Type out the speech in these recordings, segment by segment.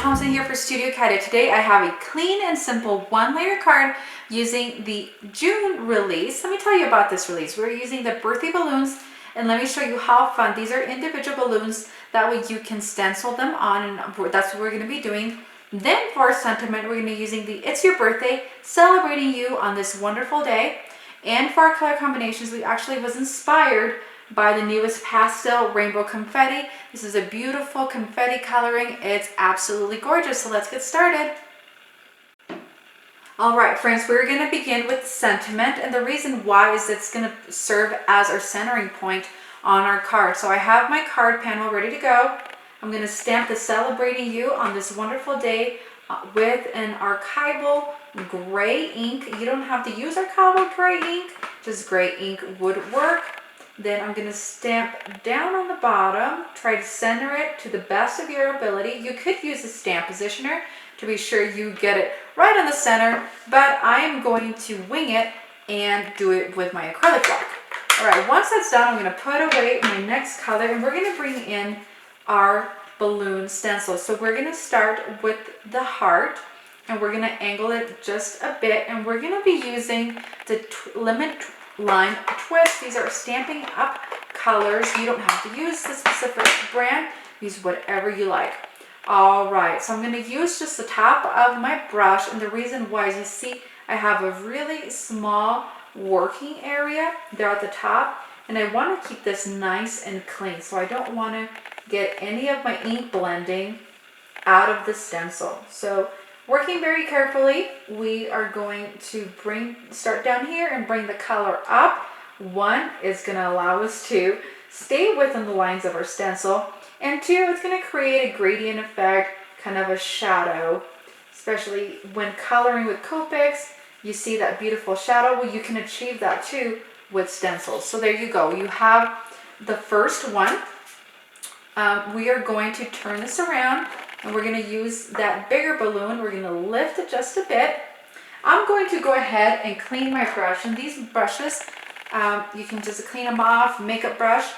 Thompson here for Studio Kata. Today I have a clean and simple one-layer card using the June release. Let me tell you about this release. We're using the birthday balloons, and let me show you how fun. These are individual balloons. That way you can stencil them on, and that's what we're going to be doing. Then for our sentiment, we're going to be using the It's Your Birthday, celebrating you on this wonderful day. And for our color combinations, we actually was inspired by the newest pastel rainbow confetti. This is a beautiful confetti coloring. It's absolutely gorgeous. So let's get started. All right, friends, we're going to begin with sentiment, and the reason why is it's going to serve as our centering point on our card. So I have my card panel ready to go. I'm going to stamp the celebrating you on this wonderful day with an archival gray ink. You don't have to use archival gray ink, just gray ink would work. Then I'm going to stamp down on the bottom, try to center it to the best of your ability. You could use a stamp positioner to be sure you get it right on the center, but I am going to wing it and do it with my acrylic block. All right, once that's done, I'm going to put away my next color, and we're going to bring in our balloon stencil. So we're going to start with the heart, and we're going to angle it just a bit, and we're going to be using the limit line twist. These are Stampin' Up colors. You don't have to use the specific brand. Use whatever you like. All right, so I'm going to use just the top of my brush, and the reason why is you see I have a really small working area there at the top, and I want to keep this nice and clean, so I don't want to get any of my ink blending out of the stencil. So working very carefully, we are going to start down here and bring the color up. One is going to allow us to stay within the lines of our stencil, and two, it's going to create a gradient effect, kind of a shadow, especially when coloring with Copics. You see that beautiful shadow. Well, you can achieve that too with stencils. So there you go. You have the first one. We are going to turn this around, and we're going to use that bigger balloon. We're going to lift it just a bit. I'm going to go ahead and clean my brush, and these brushes, you can just clean them off, makeup brush,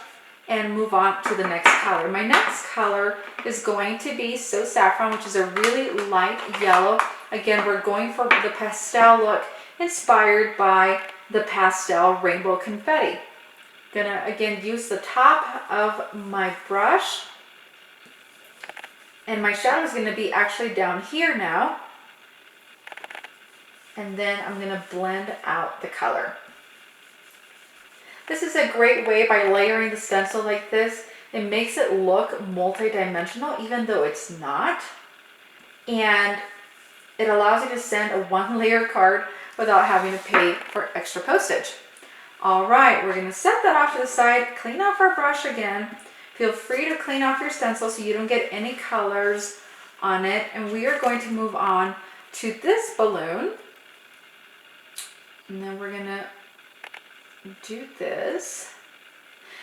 and move on to the next color. My next color is going to be So Saffron, which is a really light yellow. Again, we're going for the pastel look inspired by the pastel rainbow confetti. Gonna again use the top of my brush, and my shadow is going to be actually down here now, and then I'm going to blend out the color. This is a great way, by layering the stencil like this, it makes it look multi-dimensional even though it's not, and it allows you to send a one-layer card without having to pay for extra postage. All right, we're going to set that off to the side, clean off our brush again. Feel free to clean off your stencil so you don't get any colors on it. And we are going to move on to this balloon. And then we're going to do this.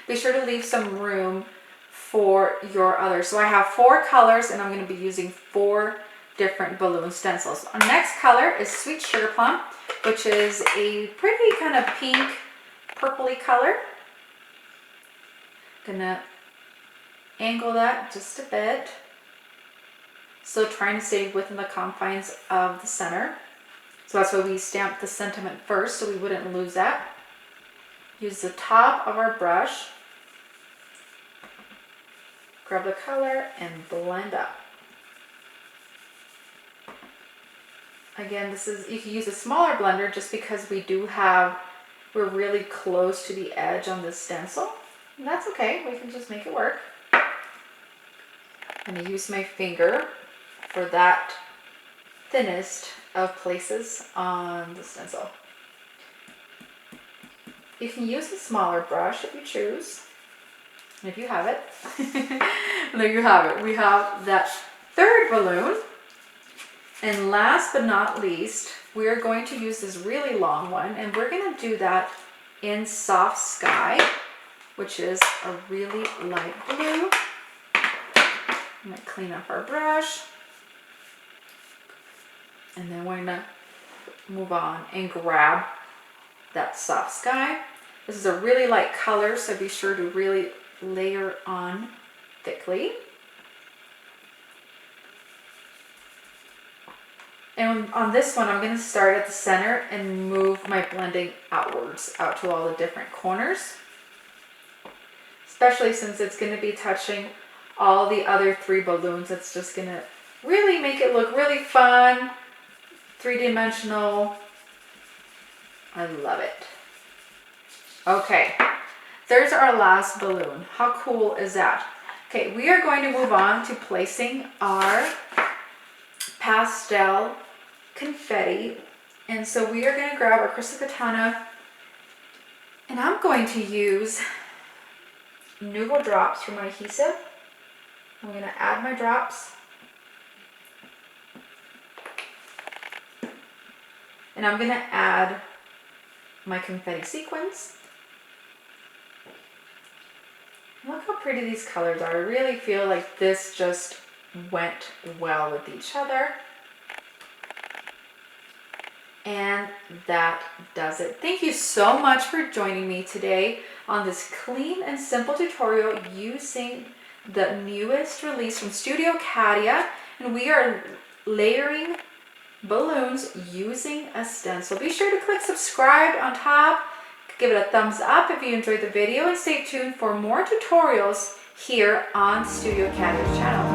Be sure to leave some room for your others. So I have 4 colors, and I'm going to be using 4 different balloon stencils. Our next color is Sweet Sugar Plum, which is a pretty kind of pink, purpley color. Gonna angle that just a bit. Still trying to stay within the confines of the center. So that's why we stamped the sentiment first, so we wouldn't lose that. Use the top of our brush. Grab the color and blend up. Again, you can use a smaller blender just because we're really close to the edge on this stencil. And that's okay, we can just make it work. I'm going to use my finger for that thinnest of places on the stencil. You can use a smaller brush if you choose, and if you have it. There you have it. We have that third balloon. And last but not least, we're going to use this really long one, and we're going to do that in Soft Sky, which is a really light blue. I'm going to clean up our brush, and then we're going to move on and grab that Soft Sky. This is a really light color, so be sure to really layer on thickly. And on this one, I'm going to start at the center and move my blending outwards, out to all the different corners. Especially since it's going to be touching all the other 3 balloons. It's just going to really make it look really fun, 3-dimensional. I love it. Okay, there's our last balloon. How cool is that? Okay, we are going to move on to placing our pastel confetti. And so we are going to grab our crystal katana, and I'm going to use Nuvo drops for my adhesive. I'm going to add my drops. And I'm going to add my confetti sequins. Look how pretty these colors are. I really feel like this just went well with each other. And that does it. Thank you so much for joining me today on this clean and simple tutorial using the newest release from Studio Katia. And we are layering balloons using a stencil. Be sure to click subscribe on top. Give it a thumbs up if you enjoyed the video, and stay tuned for more tutorials here on Studio Katia's channel.